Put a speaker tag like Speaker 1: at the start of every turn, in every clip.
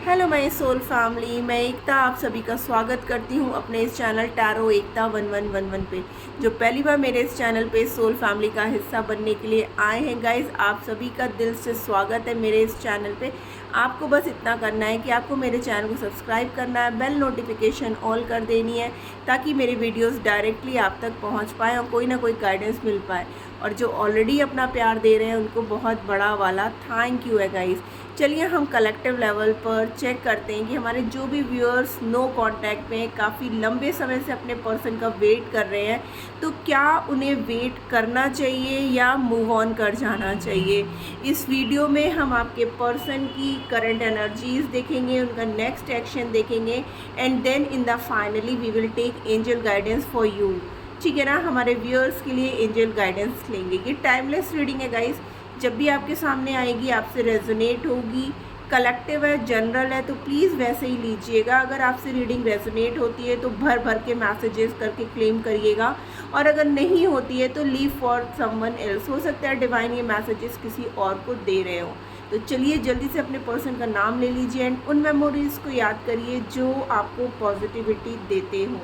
Speaker 1: Hello my soul family, मैं एकता आप सभी का स्वागत करती हूँ अपने इस चैनल टैरो एकता 1111 पे। जो पहली बार मेरे इस चैनल पे सोल फैमिली का हिस्सा बनने के लिए आए हैं गाइस, आप सभी का दिल से स्वागत है मेरे इस चैनल पे। आपको बस इतना करना है कि आपको मेरे चैनल को सब्सक्राइब करना है, बेल नोटिफिकेशन ऑल कर देनी है ताकि मेरी वीडियोस डायरेक्टली आप तक पहुंच पाए और कोई ना कोई गाइडेंस मिल पाए। और जो ऑलरेडी अपना प्यार दे रहे हैं उनको बहुत बड़ा वाला थैंक यू है गाइस। चलिए हम कलेक्टिव लेवल पर चेक करते हैं कि हमारे जो भी व्यूअर्स नो कांटेक्ट में काफ़ी लंबे समय से अपने पर्सन का वेट कर रहे हैं, तो क्या उन्हें वेट करना चाहिए या मूव ऑन कर जाना चाहिए। इस वीडियो में हम आपके पर्सन की करंट एनर्जीज देखेंगे, उनका नेक्स्ट एक्शन देखेंगे and then in the finally we will take angel guidance for you. ठीक है ना, हमारे व्यूअर्स के लिए एंजल गाइडेंस लेंगे। ये टाइमलेस रीडिंग है गाइस, जब भी आपके सामने आएगी आपसे रेजोनेट होगी। कलेक्टिव है, जनरल है, तो प्लीज़ वैसे ही लीजिएगा। अगर आपसे रीडिंग रेजोनेट होती है तो भर भर के मैसेजेस करके क्लेम करिएगा, और अगर नहीं होती है तो लीव फॉर समवन एल्स। हो सकता है डिवाइन ये मैसेजेस किसी और को दे रहे हो। तो चलिए जल्दी से अपने पर्सन का नाम ले लीजिए एंड उन मेमोरीज़ को याद करिए जो आपको पॉजिटिविटी देते हो।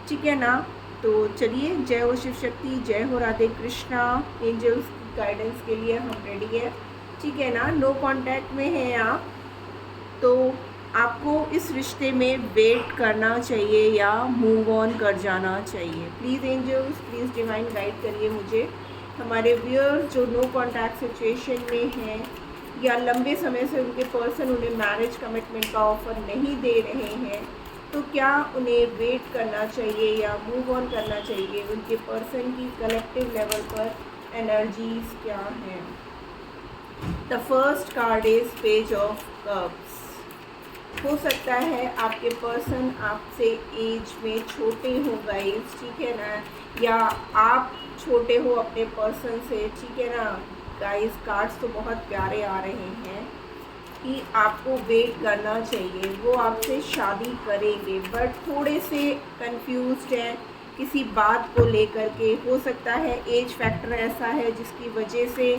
Speaker 1: ठीक है ना, तो चलिए, जय हो शिव शक्ति, जय हो राधे कृष्णा। एंजल्स गाइडेंस के लिए हम रेडी है। ठीक है ना, नो कांटेक्ट में हैं आप, तो आपको इस रिश्ते में वेट करना चाहिए या मूव ऑन कर जाना चाहिए। Please angels, please divine guide करिए मुझे। हमारे व्यूअर्स जो नो कांटेक्ट सिचुएशन में हैं या लंबे समय से उनके पर्सन उन्हें मैरिज कमिटमेंट का ऑफर नहीं दे रहे हैं, तो क्या उन्हें वेट करना चाहिए या मूव ऑन करना चाहिए। उनके पर्सन की कलेक्टिव लेवल पर एनर्जीज क्या हैं। The first card is page of cups. हो सकता है आपके पर्सन आपसे एज में छोटे हो गाइस, ठीक है ना, या आप छोटे हो अपने पर्सन से। ठीक है ना गाइस, कार्ड्स तो बहुत प्यारे आ रहे हैं कि आपको वेट करना चाहिए। वो आपसे शादी करेंगे बट थोड़े से कंफ्यूज्ड हैं किसी बात को लेकर के। हो सकता है एज फैक्टर ऐसा है जिसकी वजह से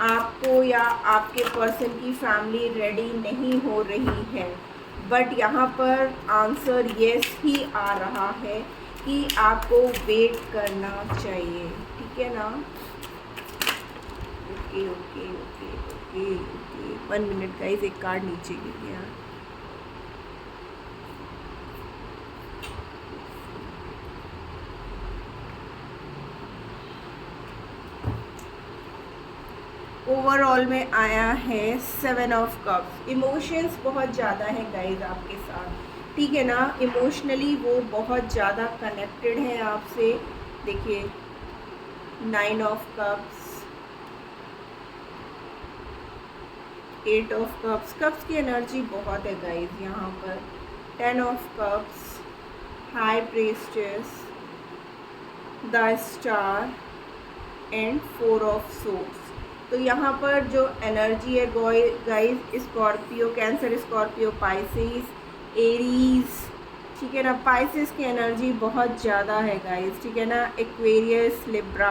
Speaker 1: आपको या आपके पर्सन की फैमिली रेडी नहीं हो रही है, बट यहाँ पर आंसर येस ही आ रहा है कि आपको वेट करना चाहिए। ठीक है ना, okay okay okay okay okay, 1 minute guys, एक कार्ड नीचे गिर गया। ओवरऑल में आया है 7 ऑफ कप्स। इमोशंस बहुत ज़्यादा है गाइस आपके साथ। ठीक है ना, इमोशनली वो बहुत ज़्यादा कनेक्टेड है आपसे। देखिए 9 of cups, 8 of cups, cups की एनर्जी बहुत है गाइस यहाँ पर। 10 of cups, high priestess, the star and 4 of swords. तो यहाँ पर जो एनर्जी है guys, Scorpio, cancer, Scorpio, Pisces, Aries. ठीक है ना, पाइसेस की एनर्जी बहुत ज़्यादा है गाइस। ठीक है ना, एक्वेरियस, लिब्रा।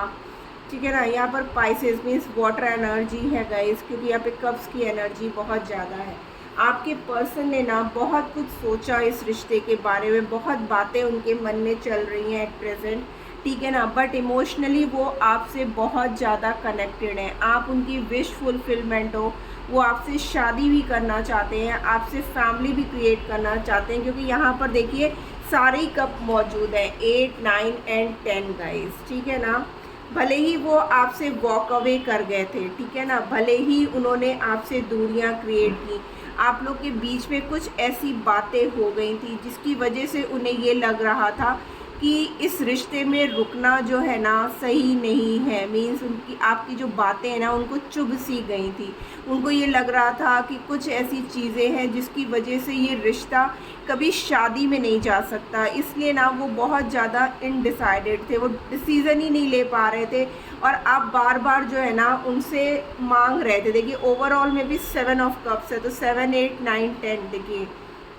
Speaker 1: ठीक है ना, यहाँ पर पाइसेस मीन्स वाटर एनर्जी है गाइस, क्योंकि यहाँ पे कप्स की एनर्जी बहुत ज़्यादा है। आपके पर्सन ने ना बहुत कुछ सोचा इस रिश्ते के बारे में, बहुत बातें उनके मन में चल रही हैं एट प्रेजेंट। ठीक है ना, बट इमोशनली वो आपसे बहुत ज़्यादा कनेक्टेड हैं। आप उनकी विश फुलफिलमेंट हो, वो आपसे शादी भी करना चाहते हैं, आपसे फैमिली भी क्रिएट करना चाहते हैं, क्योंकि यहाँ पर देखिए सारे कप मौजूद हैं, 8, 9 एंड 10 गाइस। ठीक है ना, भले ही वो आपसे वॉक अवे कर गए थे, ठीक है ना, भले ही उन्होंने आपसे दूरियां क्रिएट की, आप लोग के बीच में कुछ ऐसी बातें हो गई थी जिसकी वजह से उन्हें ये लग रहा था कि इस रिश्ते में रुकना जो है ना सही नहीं है। मीन्स उनकी आपकी जो बातें हैं ना उनको चुभ सी गई थी। उनको ये लग रहा था कि कुछ ऐसी चीज़ें हैं जिसकी वजह से ये रिश्ता कभी शादी में नहीं जा सकता, इसलिए ना वो बहुत ज़्यादा इनडिसाइडेड थे, वो डिसीज़न ही नहीं ले पा रहे थे और आप बार बार जो है ना उनसे मांग रहे थे। देखिए ओवरऑल में भी 7 ऑफ कप्स है, तो 7, 8, 9, 10 देखिए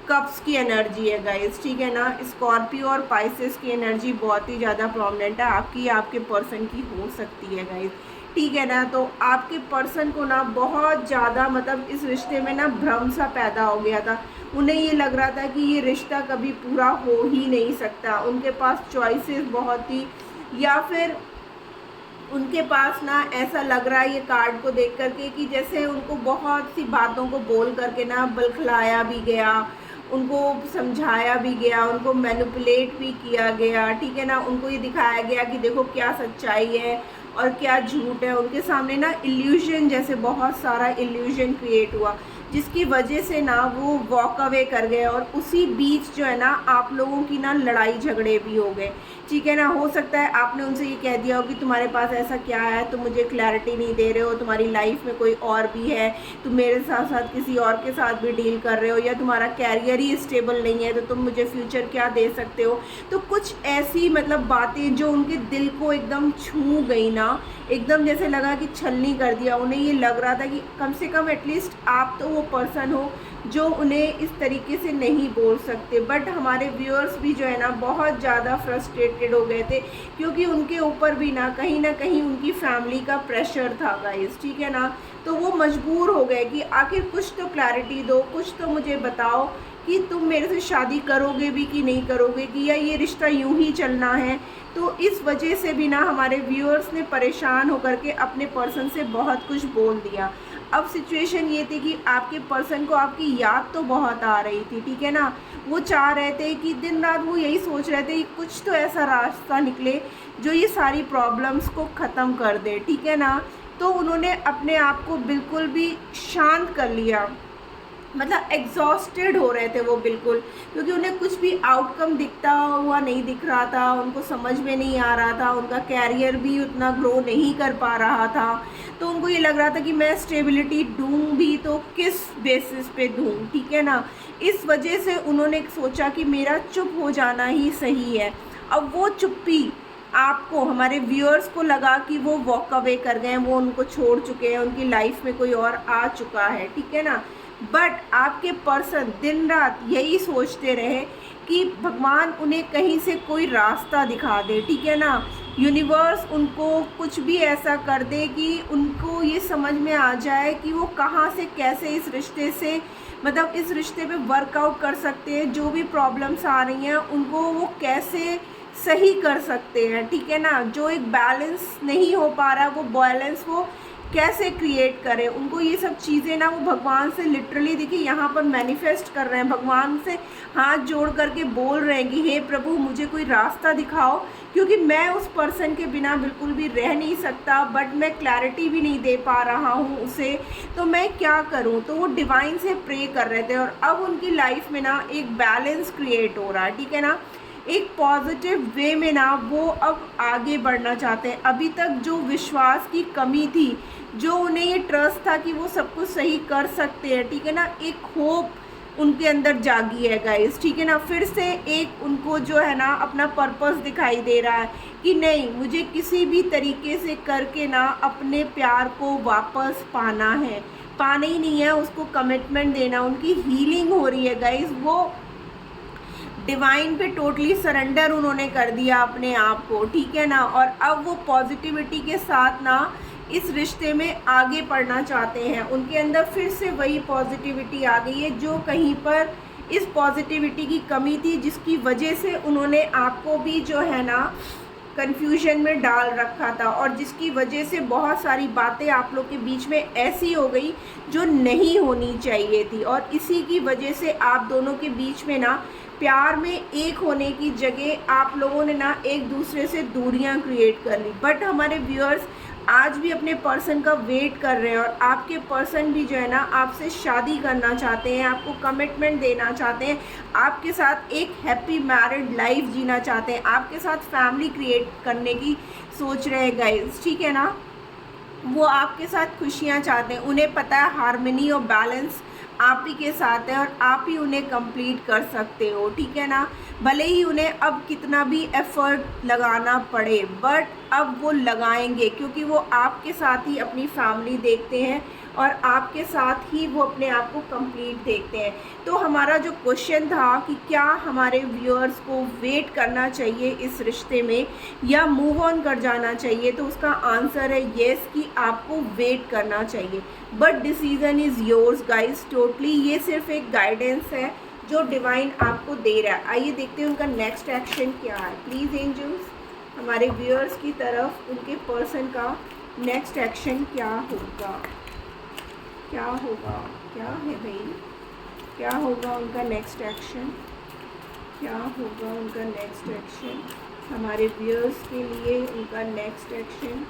Speaker 1: कप्स की एनर्जी है गाइस। ठीक है ना, स्कॉर्पियो और पाइसेस की एनर्जी बहुत ही ज़्यादा प्रोमिनेंट है, आपकी आपके पर्सन की हो सकती है गाइस। ठीक है ना। तो आपके पर्सन को ना बहुत ज़्यादा मतलब इस रिश्ते में ना भ्रम सा पैदा हो गया था। उन्हें ये लग रहा था कि ये रिश्ता कभी पूरा हो ही नहीं सकता। उनके पास चॉइसेस बहुत थी, या फिर उनके पास ना ऐसा लग रहा है ये कार्ड को देख करके कि जैसे उनको बहुत सी बातों को बोल करके ना बलखलाया भी गया, उनको समझाया भी गया, उनको मैनिपुलेट भी किया गया, ठीक है ना। उनको ये दिखाया गया कि देखो क्या सच्चाई है और क्या झूठ है। उनके सामने ना इल्यूजन, जैसे बहुत सारा इल्यूजन क्रिएट हुआ, जिसकी वजह से ना वो वॉक अवे कर गए। और उसी बीच जो है ना आप लोगों की ना लड़ाई झगड़े भी हो गए, ठीक है ना। हो सकता है आपने उनसे ये कह दिया हो कि तुम्हारे पास ऐसा क्या है, तुम मुझे क्लैरिटी नहीं दे रहे हो, तुम्हारी लाइफ में कोई और भी है, तुम मेरे साथ साथ किसी और के साथ भी डील कर रहे हो, या तुम्हारा कैरियर ही स्टेबल नहीं है तो तुम मुझे फ्यूचर क्या दे सकते हो। तो कुछ ऐसी मतलब बातें जो उनके दिल को एकदम छू गई ना, एकदम जैसे लगा कि छलनी कर दिया। उन्हें ये लग रहा था कि कम से कम एटलीस्ट आप तो वो पर्सन हो जो उन्हें इस तरीके से नहीं बोल सकते। बट हमारे व्यूअर्स भी जो है ना बहुत ज़्यादा फ्रस्ट्रेटेड हो गए थे, क्योंकि उनके ऊपर भी ना कहीं उनकी फैमिली का प्रेशर था गाइस, ठीक है ना। तो वो मजबूर हो गए कि आखिर कुछ तो क्लैरिटी दो, कुछ तो मुझे बताओ कि तुम मेरे से शादी करोगे भी कि नहीं करोगे, कि या ये रिश्ता यूं ही चलना है। तो इस वजह से भी ना हमारे व्यूअर्स ने परेशान होकर के अपने पर्सन से बहुत कुछ बोल दिया। अब सिचुएशन ये थी कि आपके पर्सन को आपकी याद तो बहुत आ रही थी, ठीक है ना। वो चाह रहे थे कि दिन रात वो यही सोच रहे थे कि कुछ तो ऐसा रास्ता निकले जो ये सारी प्रॉब्लम्स को ख़त्म कर दे, ठीक है ना। तो उन्होंने अपने आप को बिल्कुल भी शांत कर लिया, मतलब एग्जॉस्टेड हो रहे थे वो बिल्कुल, क्योंकि उन्हें कुछ भी आउटकम दिखता हुआ नहीं दिख रहा था, उनको समझ में नहीं आ रहा था, उनका कैरियर भी उतना ग्रो नहीं कर पा रहा था। तो उनको ये लग रहा था कि मैं स्टेबिलिटी दूँ भी तो किस बेसिस पे दूँ, ठीक है ना। इस वजह से उन्होंने सोचा कि मेरा चुप हो जाना ही सही है। अब वो चुप्पी आपको, हमारे व्यूअर्स को लगा कि वो वॉक अवे कर गए हैं, वो उनको छोड़ चुके हैं, उनकी लाइफ में कोई और आ चुका है, ठीक है ना। बट आपके पर्सन दिन रात यही सोचते रहे कि भगवान उन्हें कहीं से कोई रास्ता दिखा दे, ठीक है ना। यूनिवर्स उनको कुछ भी ऐसा कर दे कि उनको ये समझ में आ जाए कि वो कहाँ से कैसे इस रिश्ते से, मतलब इस रिश्ते पे वर्कआउट कर सकते हैं। जो भी प्रॉब्लम्स आ रही हैं उनको वो कैसे सही कर सकते हैं, ठीक है ना। जो एक बैलेंस नहीं हो पा रहा, वो बैलेंस वो कैसे क्रिएट करें। उनको ये सब चीज़ें ना वो भगवान से लिटरली देखिए यहाँ पर मैनिफेस्ट कर रहे हैं, भगवान से हाथ जोड़ करके बोल रहे हैं कि हे प्रभु मुझे कोई रास्ता दिखाओ, क्योंकि मैं उस पर्सन के बिना बिल्कुल भी रह नहीं सकता, बट मैं क्लैरिटी भी नहीं दे पा रहा हूँ उसे, तो मैं क्या करूँ। तो वो डिवाइन से प्रे कर रहे थे, और अब उनकी लाइफ में ना एक बैलेंस क्रिएट हो रहा है, ठीक है ना। एक पॉजिटिव वे में ना वो अब आगे बढ़ना चाहते हैं। अभी तक जो विश्वास की कमी थी, जो उन्हें ये ट्रस्ट था कि वो सब कुछ सही कर सकते हैं, ठीक है ना, एक होप उनके अंदर जागी है गाइस, ठीक है ना। फिर से एक उनको जो है ना अपना पर्पस दिखाई दे रहा है कि नहीं, मुझे किसी भी तरीके से करके ना अपने प्यार को वापस पाना है, पाना ही नहीं है, उसको कमिटमेंट देना। उनकी हीलिंग हो रही है गाइस, वो डिवाइन पे टोटली सरेंडर उन्होंने कर दिया अपने आप को, ठीक है ना। और अब वो पॉजिटिविटी के साथ ना इस रिश्ते में आगे बढ़ना चाहते हैं। उनके अंदर फिर से वही पॉजिटिविटी आ गई है जो कहीं पर इस पॉजिटिविटी की कमी थी, जिसकी वजह से उन्होंने आपको भी जो है ना कन्फ्यूजन में डाल रखा था, और जिसकी वजह से बहुत सारी बातें आप लोग के बीच में ऐसी हो गई जो नहीं होनी चाहिए थी। और इसी की वजह से आप दोनों के बीच में ना प्यार में एक होने की जगह आप लोगों ने ना एक दूसरे से दूरियां क्रिएट कर ली। बट हमारे व्यूअर्स आज भी अपने पर्सन का वेट कर रहे हैं, और आपके पर्सन भी जो है ना आपसे शादी करना चाहते हैं, आपको कमिटमेंट देना चाहते हैं, आपके साथ एक हैप्पी मैरिड लाइफ जीना चाहते हैं, आपके साथ फैमिली क्रिएट करने की सोच रहे हैं गाइस, ठीक है ना। वो आपके साथ खुशियाँ चाहते हैं, उन्हें पता है हार्मनी और बैलेंस आप ही के साथ है, और आप ही उन्हें कंप्लीट कर सकते हो, ठीक है ना। भले ही उन्हें अब कितना भी एफर्ट लगाना पड़े, बट अब वो लगाएंगे, क्योंकि वो आपके साथ ही अपनी फैमिली देखते हैं, और आपके साथ ही वो अपने आप को कंप्लीट देखते हैं। तो हमारा जो क्वेश्चन था कि क्या हमारे व्यूअर्स को वेट करना चाहिए इस रिश्ते में या मूव ऑन कर जाना चाहिए, तो उसका आंसर है येस कि आपको वेट करना चाहिए, but decision is yours guys totally. ये सिर्फ एक गाइडेंस है जो डिवाइन आपको दे रहा है। आइए देखते हैं उनका नेक्स्ट एक्शन क्या है। प्लीज़ एंजल्स हमारे व्यूअर्स की तरफ उनके पर्सन का नेक्स्ट एक्शन क्या होगा, क्या होगा, क्या है भाई, क्या होगा उनका नेक्स्ट एक्शन, क्या होगा उनका नेक्स्ट एक्शन हमारे व्यूअर्स के लिए। उनका नेक्स्ट एक्शन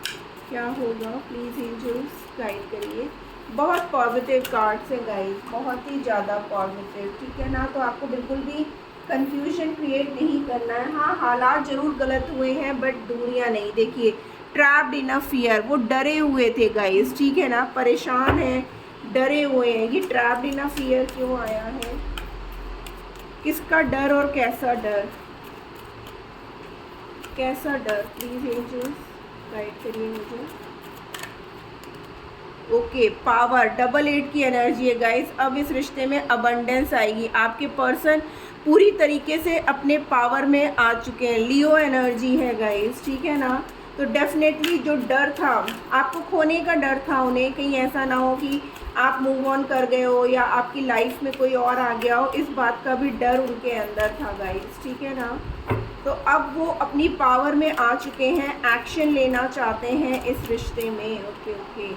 Speaker 1: क्या होगा, प्लीज़ एंजल्स गाइड करिए। बहुत पॉजिटिव कार्ड्स हैं गाइस, बहुत ही ज़्यादा पॉजिटिव, ठीक है ना। तो आपको बिल्कुल भी कंफ्यूजन क्रिएट नहीं करना है। हाँ, हालात ज़रूर गलत हुए हैं बट दूरियां नहीं। देखिए ट्रैप्ड इन अ फियर, वो डरे हुए थे गाइस, ठीक है ना, परेशान हैं, डरे हुए हैं। ये ट्रैप्ड इन अ फियर क्यों आया है, किसका डर और कैसा डर, कैसा डर, प्लीज एंजल्स गाइड करिए मुझे। ओके, पावर, डबल 8 की एनर्जी है गाइस। अब इस रिश्ते में अबंडेंस आएगी। आपके पर्सन पूरी तरीके से अपने पावर में आ चुके हैं। लियो एनर्जी है गाइस, ठीक है ना। तो डेफिनेटली जो डर था, आपको खोने का डर था उन्हें, कहीं ऐसा ना हो कि आप मूव ऑन कर गए हो या आपकी लाइफ में कोई और आ गया हो, इस बात का भी डर उनके अंदर था गाइस, ठीक है ना। तो अब वो अपनी पावर में आ चुके हैं, एक्शन लेना चाहते हैं इस रिश्ते में। ओके,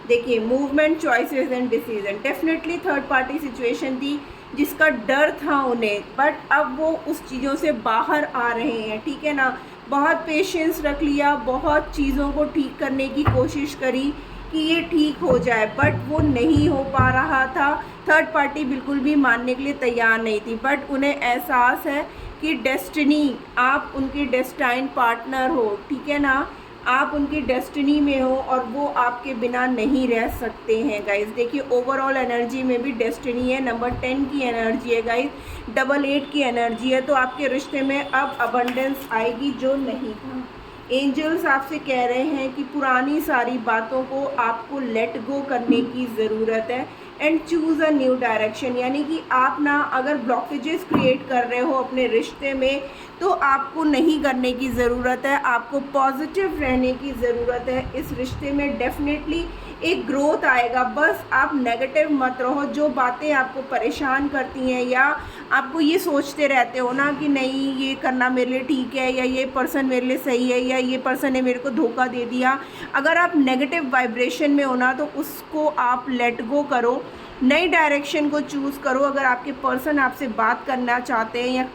Speaker 1: देखिए movement, choices and decision. Definitely third party situation थी जिसका डर था उन्हें, बट अब वो उस चीज़ों से बाहर आ रहे हैं, ठीक है ना। बहुत पेशेंस रख लिया, बहुत चीज़ों को ठीक करने की कोशिश करी कि ये ठीक हो जाए, बट वो नहीं हो पा रहा था। थर्ड पार्टी बिल्कुल भी मानने के लिए तैयार नहीं थी, बट उन्हें एहसास है कि डेस्टिनी, आप उनके डेस्टाइन पार्टनर हो, ठीक है ना, आप उनकी डेस्टिनी में हो और वो आपके बिना नहीं रह सकते हैं गाइस। देखिए ओवरऑल एनर्जी में भी डेस्टिनी है, नंबर 10 की एनर्जी है गाइस, डबल 8 की एनर्जी है। तो आपके रिश्ते में अब अबंडेंस आएगी जो नहीं था। एंजल्स आपसे कह रहे हैं कि पुरानी सारी बातों को आपको लेट गो करने की ज़रूरत है and choose a new direction. यानी कि आप ना अगर ब्लॉकेजेस क्रिएट कर रहे हो अपने रिश्ते में तो आपको नहीं करने की ज़रूरत है, आपको पॉजिटिव रहने की ज़रूरत है। इस रिश्ते में डेफिनेटली एक ग्रोथ आएगा, बस आप नेगेटिव मत रहो। जो बातें आपको परेशान करती हैं या आपको ये सोचते रहते हो ना कि नहीं ये करना मेरे लिए ठीक है या ये पर्सन मेरे लिए सही है या ये पर्सन ने मेरे को धोखा दे दिया, अगर आप नेगेटिव वाइब्रेशन में हो ना तो उसको आप लेट गो करो, नई डायरेक्शन को चूज़ करो। अगर आपके पर्सन आपसे बात करना चाहते हैं या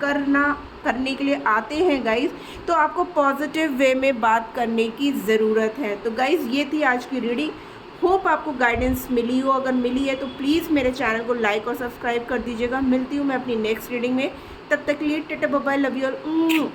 Speaker 1: करने के लिए आते हैं गाइस, तो आपको पॉजिटिव वे में बात करने की ज़रूरत है। तो गाइस ये थी आज की रीडिंग, होप आपको गाइडेंस मिली हो। अगर मिली है तो प्लीज़ मेरे चैनल को लाइक और सब्सक्राइब कर दीजिएगा। मिलती हूँ मैं अपनी नेक्स्ट रीडिंग में, तब तक के लिए tata bye bye, love you all.